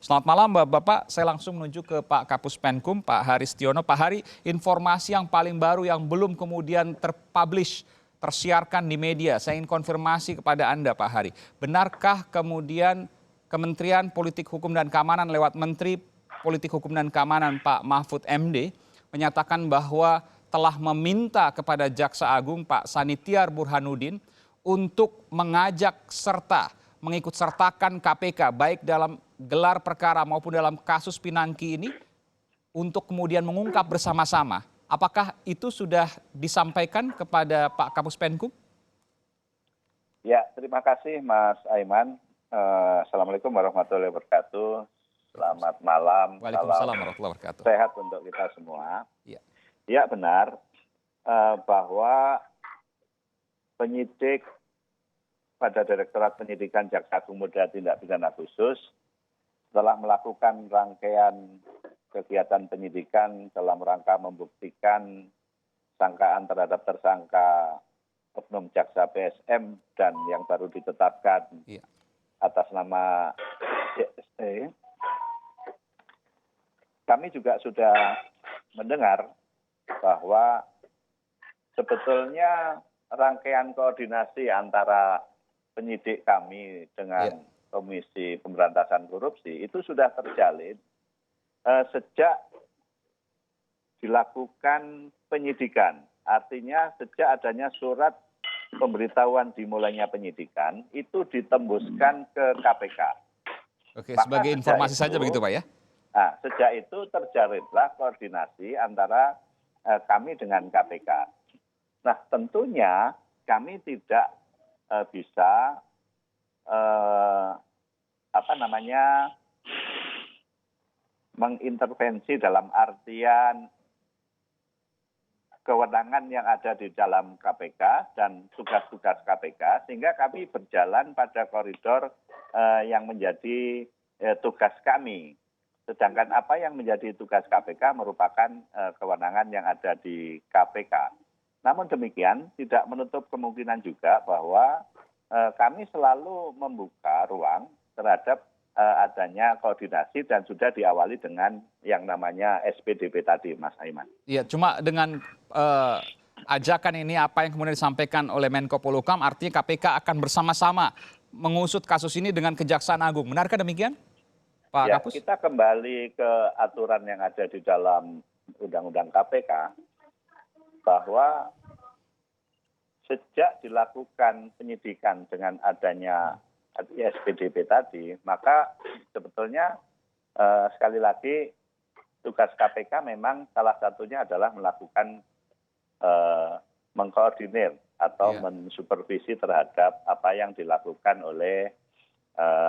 Selamat malam Bapak, saya langsung menuju ke Pak Kapus Penkum, Pak Hari Setiono. Pak Hari, informasi yang paling baru yang belum kemudian terpublish, tersiarkan di media. Saya ingin konfirmasi kepada Anda Pak Hari. Benarkah kemudian Kementerian Politik Hukum dan Keamanan lewat Menteri Politik Hukum dan Keamanan Pak Mahfud MD menyatakan bahwa telah meminta kepada Jaksa Agung Pak Sanitiar Burhanuddin untuk mengajak serta mengikut sertakan KPK baik dalam gelar perkara maupun dalam kasus Pinangki ini untuk kemudian mengungkap bersama-sama. Apakah itu sudah disampaikan kepada Pak Kapus Penkum? Ya, terima kasih Mas Aiman. Assalamualaikum warahmatullahi wabarakatuh. Selamat malam. Waalaikumsalam warahmatullahi wabarakatuh. Sehat untuk kita semua. Ya. Ya benar bahwa penyidik pada Direktorat Penyidikan Jaksa Agung Muda Tindak Pidana Khusus telah melakukan rangkaian kegiatan penyidikan dalam rangka membuktikan sangkaan terhadap tersangka oknum jaksa PSM dan yang baru ditetapkan atas nama JST. Kami juga sudah mendengar bahwa sebetulnya rangkaian koordinasi antara penyidik kami dengan Komisi Pemberantasan Korupsi itu sudah terjalin sejak dilakukan penyidikan. Artinya sejak adanya surat pemberitahuan dimulainya penyidikan itu ditembuskan ke KPK. Oke, sebagai informasi saja begitu Pak ya? Nah, sejak itu terjalinlah koordinasi antara kami dengan KPK. Nah, tentunya kami tidak bisa mengintervensi dalam artian kewenangan yang ada di dalam KPK dan tugas-tugas KPK, sehingga kami berjalan pada koridor yang menjadi tugas kami. Sedangkan apa yang menjadi tugas KPK merupakan kewenangan yang ada di KPK. Namun demikian tidak menutup kemungkinan juga bahwa kami selalu membuka ruang terhadap adanya koordinasi dan sudah diawali dengan yang namanya SPDP tadi, Mas Aiman. Iya, cuma dengan ajakan ini apa yang kemudian disampaikan oleh Menko Polhukam, artinya KPK akan bersama-sama mengusut kasus ini dengan Kejaksaan Agung. Benarkah demikian, Pak Kapus? Kita kembali ke aturan yang ada di dalam Undang-Undang KPK bahwa sejak dilakukan penyidikan dengan adanya SPDP tadi, maka sebetulnya sekali lagi tugas KPK memang salah satunya adalah melakukan mengkoordinir atau mensupervisi terhadap apa yang dilakukan oleh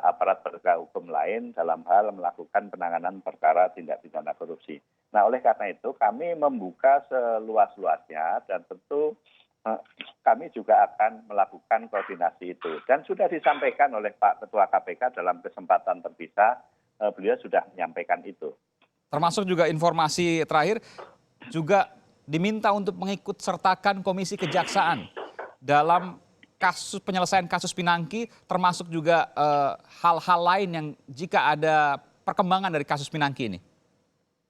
aparat penegak hukum lain dalam hal melakukan penanganan perkara tindak pidana korupsi. Nah, oleh karena itu kami membuka seluas-luasnya dan tentu kami juga akan melakukan koordinasi itu. Dan sudah disampaikan oleh Pak Ketua KPK dalam kesempatan terpisah, beliau sudah menyampaikan itu. Termasuk juga informasi terakhir, juga diminta untuk mengikut sertakan Komisi Kejaksaan dalam kasus penyelesaian kasus Pinangki, termasuk juga hal-hal lain yang jika ada perkembangan dari kasus Pinangki ini.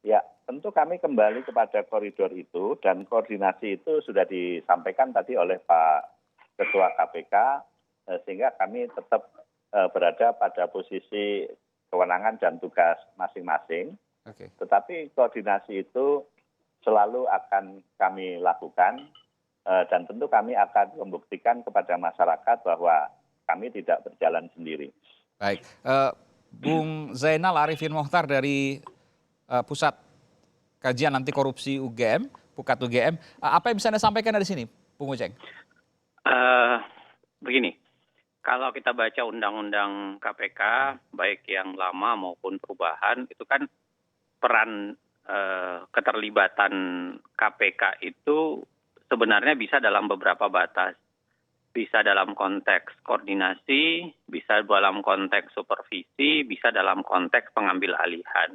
Ya, tentu kami kembali kepada koridor itu dan koordinasi itu sudah disampaikan tadi oleh Pak Ketua KPK, sehingga kami tetap berada pada posisi kewenangan dan tugas masing-masing. Tetapi koordinasi itu selalu akan kami lakukan dan tentu kami akan membuktikan kepada masyarakat bahwa kami tidak berjalan sendiri. Baik, Bung Zainal Arifin Mohtar dari Pusat Kajian Anti Korupsi UGM, Pukat UGM, apa yang bisa Anda sampaikan dari sini, Bung Uceng? Begini, kalau kita baca Undang-Undang KPK, baik yang lama maupun perubahan, itu kan peran keterlibatan KPK itu sebenarnya bisa dalam beberapa batas. Bisa dalam konteks koordinasi, bisa dalam konteks supervisi, bisa dalam konteks pengambil alihan.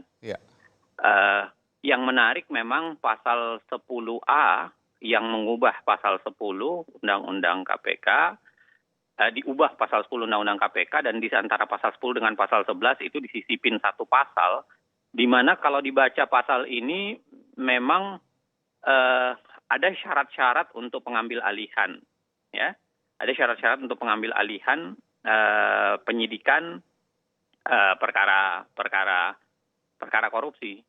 Yang menarik memang pasal 10A yang mengubah pasal 10 Undang-Undang KPK diubah pasal 10 Undang-Undang KPK, dan di antara pasal 10 dengan pasal 11 itu disisipin satu pasal di mana kalau dibaca pasal ini memang ada syarat-syarat untuk pengambil alihan, ya, ada syarat-syarat untuk pengambil alihan penyidikan perkara korupsi.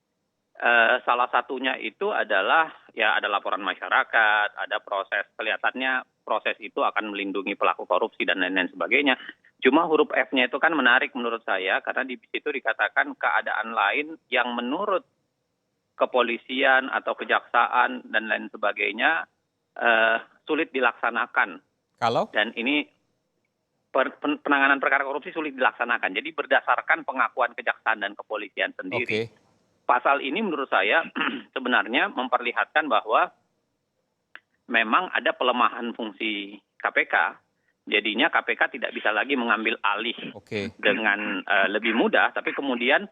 Salah satunya itu adalah ya ada laporan masyarakat, ada proses, kelihatannya proses itu akan melindungi pelaku korupsi dan lain-lain sebagainya. Cuma huruf F-nya itu kan menarik menurut saya karena di situ dikatakan keadaan lain yang menurut kepolisian atau kejaksaan dan lain sebagainya sulit dilaksanakan. Kalau? Dan ini penanganan perkara korupsi sulit dilaksanakan. Jadi berdasarkan pengakuan kejaksaan dan kepolisian sendiri. Oke. Pasal ini menurut saya sebenarnya memperlihatkan bahwa memang ada pelemahan fungsi KPK. Jadinya KPK tidak bisa lagi mengambil alih dengan lebih mudah, tapi kemudian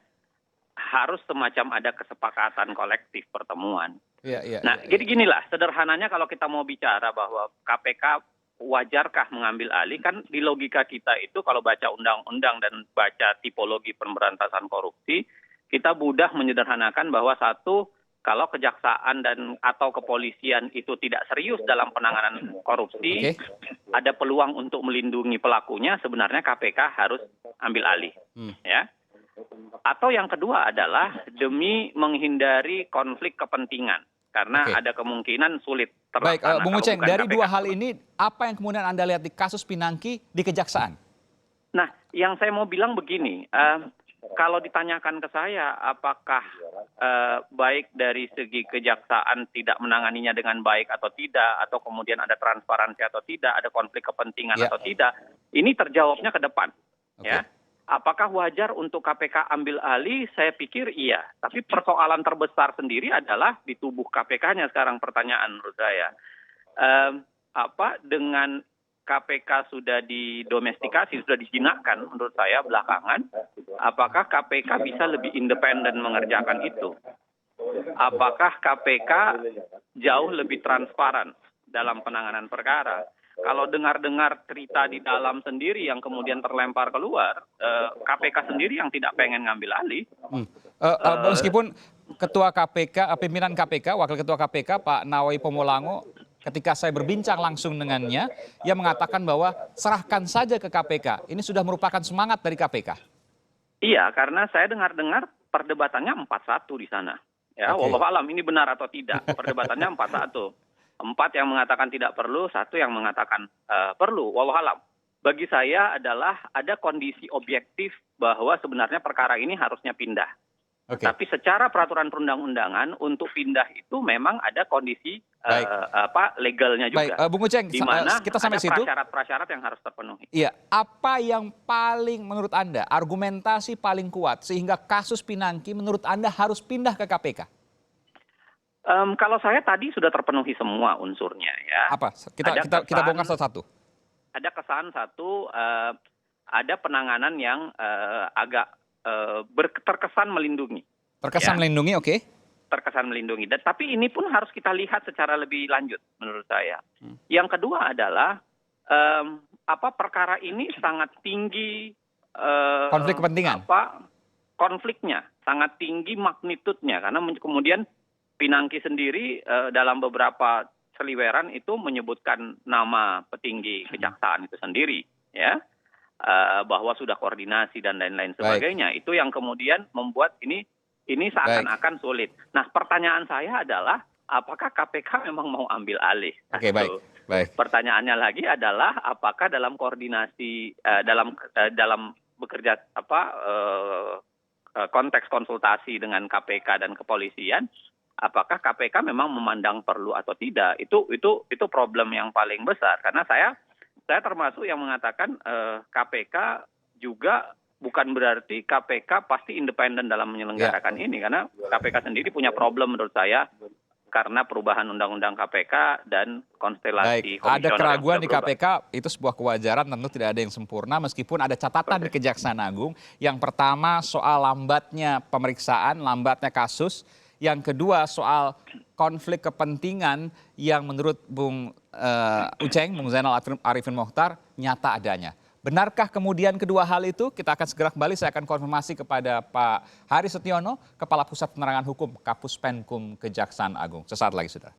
harus semacam ada kesepakatan kolektif pertemuan. Jadi ginilah, sederhananya kalau kita mau bicara bahwa KPK wajarkah mengambil alih, kan di logika kita itu kalau baca undang-undang dan baca tipologi pemberantasan korupsi, kita mudah menyederhanakan bahwa satu, kalau kejaksaan dan atau kepolisian itu tidak serius dalam penanganan korupsi, ada peluang untuk melindungi pelakunya, sebenarnya KPK harus ambil alih. Ya. Atau yang kedua adalah demi menghindari konflik kepentingan. Karena ada kemungkinan sulit terlaksana. Baik, Bung Uceng, dari dua hal ini, apa yang kemudian Anda lihat di kasus Pinangki di Kejaksaan? Nah, yang saya mau bilang begini, kalau ditanyakan ke saya apakah baik dari segi kejaksaan tidak menanganinya dengan baik atau tidak, atau kemudian ada transparansi atau tidak, ada konflik kepentingan atau tidak, ini terjawabnya ke depan. Ya. Apakah wajar untuk KPK ambil alih? Saya pikir iya. Tapi persoalan terbesar sendiri adalah di tubuh KPK-nya sekarang, pertanyaan menurut saya. Dengan KPK sudah didomestikasi, sudah dijinakkan menurut saya belakangan, apakah KPK bisa lebih independen mengerjakan itu? Apakah KPK jauh lebih transparan dalam penanganan perkara? Kalau dengar-dengar cerita di dalam sendiri yang kemudian terlempar keluar, KPK sendiri yang tidak pengen ngambil alih. Meskipun Ketua KPK, pimpinan KPK, Wakil Ketua KPK Pak Nawai Pomolango, ketika saya berbincang langsung dengannya, ia mengatakan bahwa serahkan saja ke KPK. Ini sudah merupakan semangat dari KPK. Iya, karena saya dengar-dengar perdebatannya 4-1 di sana. Ya, wallahu alam ini benar atau tidak. Perdebatannya 4-1. 4 yang mengatakan tidak perlu, 1 yang mengatakan perlu, wallahu alam. Bagi saya adalah ada kondisi objektif bahwa sebenarnya perkara ini harusnya pindah. Tapi secara peraturan perundang-undangan untuk pindah itu memang ada kondisi legalnya juga. Baik, Bung Uceng, di mana kita sampai ada situ. Prasyarat-prasyarat yang harus terpenuhi. Iya, apa yang paling menurut Anda, argumentasi paling kuat sehingga kasus Pinangki menurut Anda harus pindah ke KPK? Kalau saya tadi sudah terpenuhi semua unsurnya ya. Apa? Kita bongkar satu-satu. Ada kesan satu, ada penanganan yang agak terkesan melindungi. Terkesan melindungi, oke. Terkesan melindungi. Tapi ini pun harus kita lihat secara lebih lanjut menurut saya. Yang kedua adalah perkara ini sangat tinggi konflik kepentingan. Konfliknya sangat tinggi magnitudenya karena kemudian Pinangki sendiri dalam beberapa seliweran itu menyebutkan nama petinggi kejaksaan itu sendiri, ya, bahwa sudah koordinasi dan lain-lain sebagainya. Itu yang kemudian membuat ini seakan-akan sulit. Nah, pertanyaan saya adalah apakah KPK memang mau ambil alih? Baik. Pertanyaannya lagi adalah apakah dalam koordinasi dalam bekerja konteks konsultasi dengan KPK dan kepolisian, apakah KPK memang memandang perlu atau tidak? Itu problem yang paling besar karena saya termasuk yang mengatakan KPK juga bukan berarti KPK pasti independen dalam menyelenggarakan ini karena KPK sendiri punya problem menurut saya karena perubahan undang-undang KPK dan konstelasi komisioner. Ada keraguan di KPK, itu sebuah kewajaran, tentu tidak ada yang sempurna meskipun ada catatan di Kejaksaan Agung. Yang pertama soal lambatnya pemeriksaan, lambatnya kasus. Yang kedua soal konflik kepentingan yang menurut Bung Uceng, Bung Zainal Arifin Mokhtar, nyata adanya. Benarkah kemudian kedua hal itu? Kita akan segera kembali, saya akan konfirmasi kepada Pak Haris Setiono, Kepala Pusat Penerangan Hukum Kapus Penkum Kejaksaan Agung. Sesaat lagi, saudara.